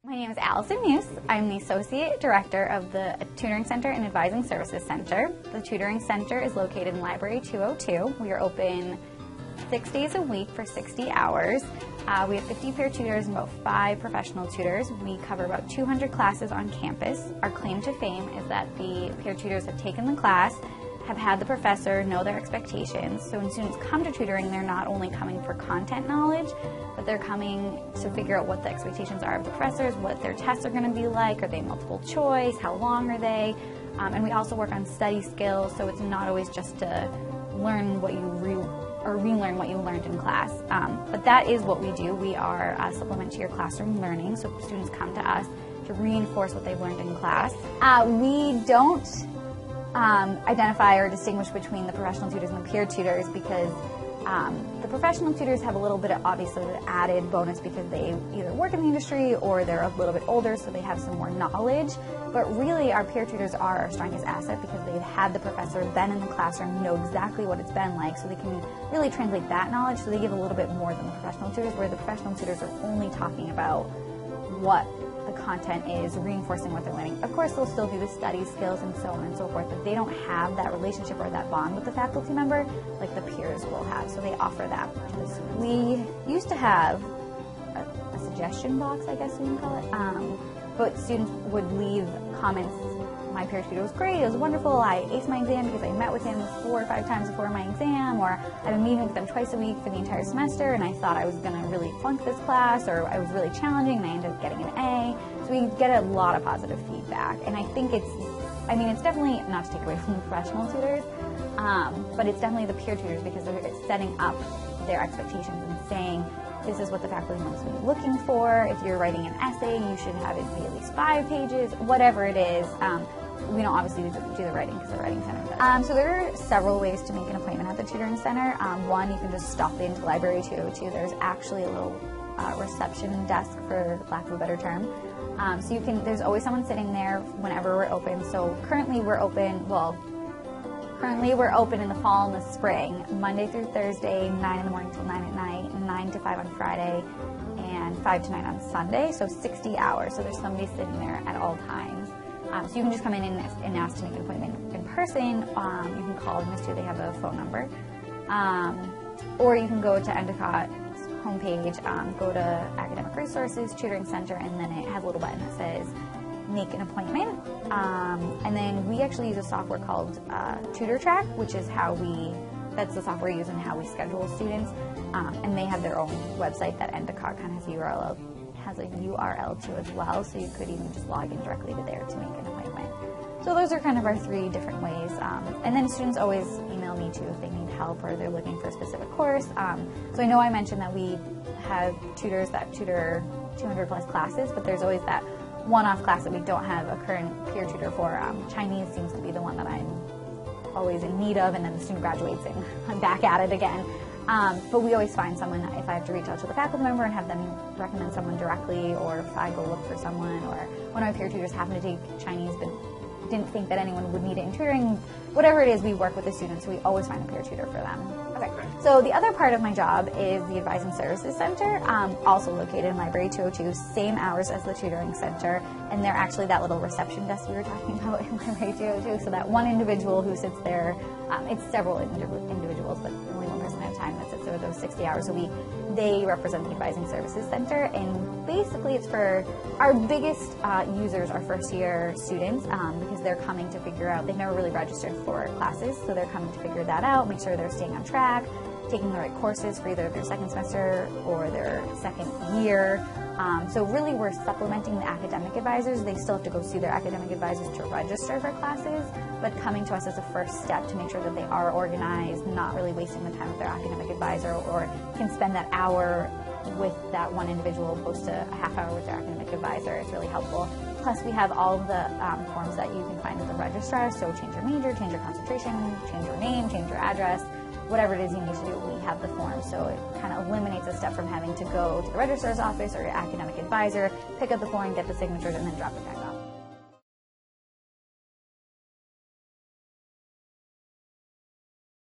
My name is Allison Muse. I'm the Associate Director of the Tutoring Center and Advising Services Center. The Tutoring Center is located in Library 202. We are open 6 days a week for 60 hours. We have 50 peer tutors and about 5 professional tutors. We cover about 200 classes on campus. Our claim to fame is that the peer tutors have taken the class, have had the professor know their expectations. So when students come to tutoring, they're not only coming for content knowledge, but they're coming to figure out what the expectations are of the professors, what their tests are going to be like, are they multiple choice, how long are they, and we also work on study skills, so it's not always just to learn what you relearn what you learned in class. But that is what we do. We are a supplement to your classroom learning, so students come to us to reinforce what they've learned in class. We don't identify or distinguish between the professional tutors and the peer tutors because the professional tutors have a little bit of obviously the added bonus because they either work in the industry or they're a little bit older, so they have some more knowledge. But really our peer tutors are our strongest asset because they've had the professor, been in the classroom, know exactly what it's been like, so they can really translate that knowledge, so they give a little bit more than the professional tutors, where the professional tutors are only talking about what the content is, reinforcing what they're learning. Of course, they'll still do the study skills and so on and so forth, but they don't have that relationship or that bond with the faculty member like the peers will have, so they offer that to the students. We used to have a suggestion box, I guess you can call it, but students would leave comments. My peer tutor was great, it was wonderful, I aced my exam because I met with him 4 or 5 times before my exam, or I've been meeting with them twice a week for the entire semester and I thought I was going to really flunk this class, or I was really challenging and I ended up getting an A. So we get a lot of positive feedback, and I think it's definitely, not to take away from the professional tutors, but it's definitely the peer tutors because they're setting up their expectations and saying, this is what the faculty member is looking for. If you're writing an essay, you should have it be at least 5 pages, whatever it is. We don't obviously do the writing because the writing center does. So there are several ways to make an appointment at the tutoring center. One, you can just stop into Library 202. There's actually a little reception desk, for lack of a better term. So there's always someone sitting there whenever we're open. So currently we're open in the fall and the spring, Monday through Thursday, 9 in the morning till 9 at night, 9 to 5 on Friday, and 5 to 9 on Sunday, so 60 hours. So there's somebody sitting there at all times. So you can just come in and ask to make an appointment in person. You can call them too, they have a phone number. Or you can go to Endicott's homepage, go to Academic Resources, Tutoring Center, and then it has a little button that says make an appointment. And then we actually use a software called TutorTrack, which is that's the software we use and how we schedule students. And they have their own website that Endicott kind of has a URL to as well, so you could even just log in directly to there to make an appointment. So those are kind of our 3 different ways. And then students always email me too if they need help or they're looking for a specific course. So I know I mentioned that we have tutors that tutor 200 plus classes, but there's always that one-off class that we don't have a current peer tutor for. Chinese seems to be the one that I'm always in need of, and then the student graduates and I'm back at it again. But we always find someone, if I have to reach out to the faculty member and have them recommend someone directly, or if I go look for someone, or one of my peer tutors happened to take Chinese but didn't think that anyone would need it in tutoring, whatever it is, we work with the students, so we always find a peer tutor for them. Okay. So the other part of my job is the Advising Services Center, also located in Library 202, same hours as the Tutoring Center, and they're actually that little reception desk we were talking about in Library 202, so that one individual who sits there, it's several individuals, but only one person at a time that sits there those 60 hours a week. They represent the Advising Services Center, and basically it's for our biggest users are first-year students, because they're coming to figure out, they've never really registered for classes, so they're coming to figure that out, make sure they're staying on track, taking the right courses for either their second semester or their second year. So really we're supplementing the academic advisors. They still have to go see their academic advisors to register for classes, but coming to us as a first step to make sure that they are organized, not really wasting the time with their academic advisor, or can spend that hour with that one individual opposed to a half hour with their academic advisor. It's really helpful. Plus we have all of the forms that you can find at the registrar, so change your major, change your concentration, change your name, change your address, whatever it is you need to do, we have the form. So it kind of eliminates a step from having to go to the registrar's office or your academic advisor, pick up the form, get the signatures, and then drop it back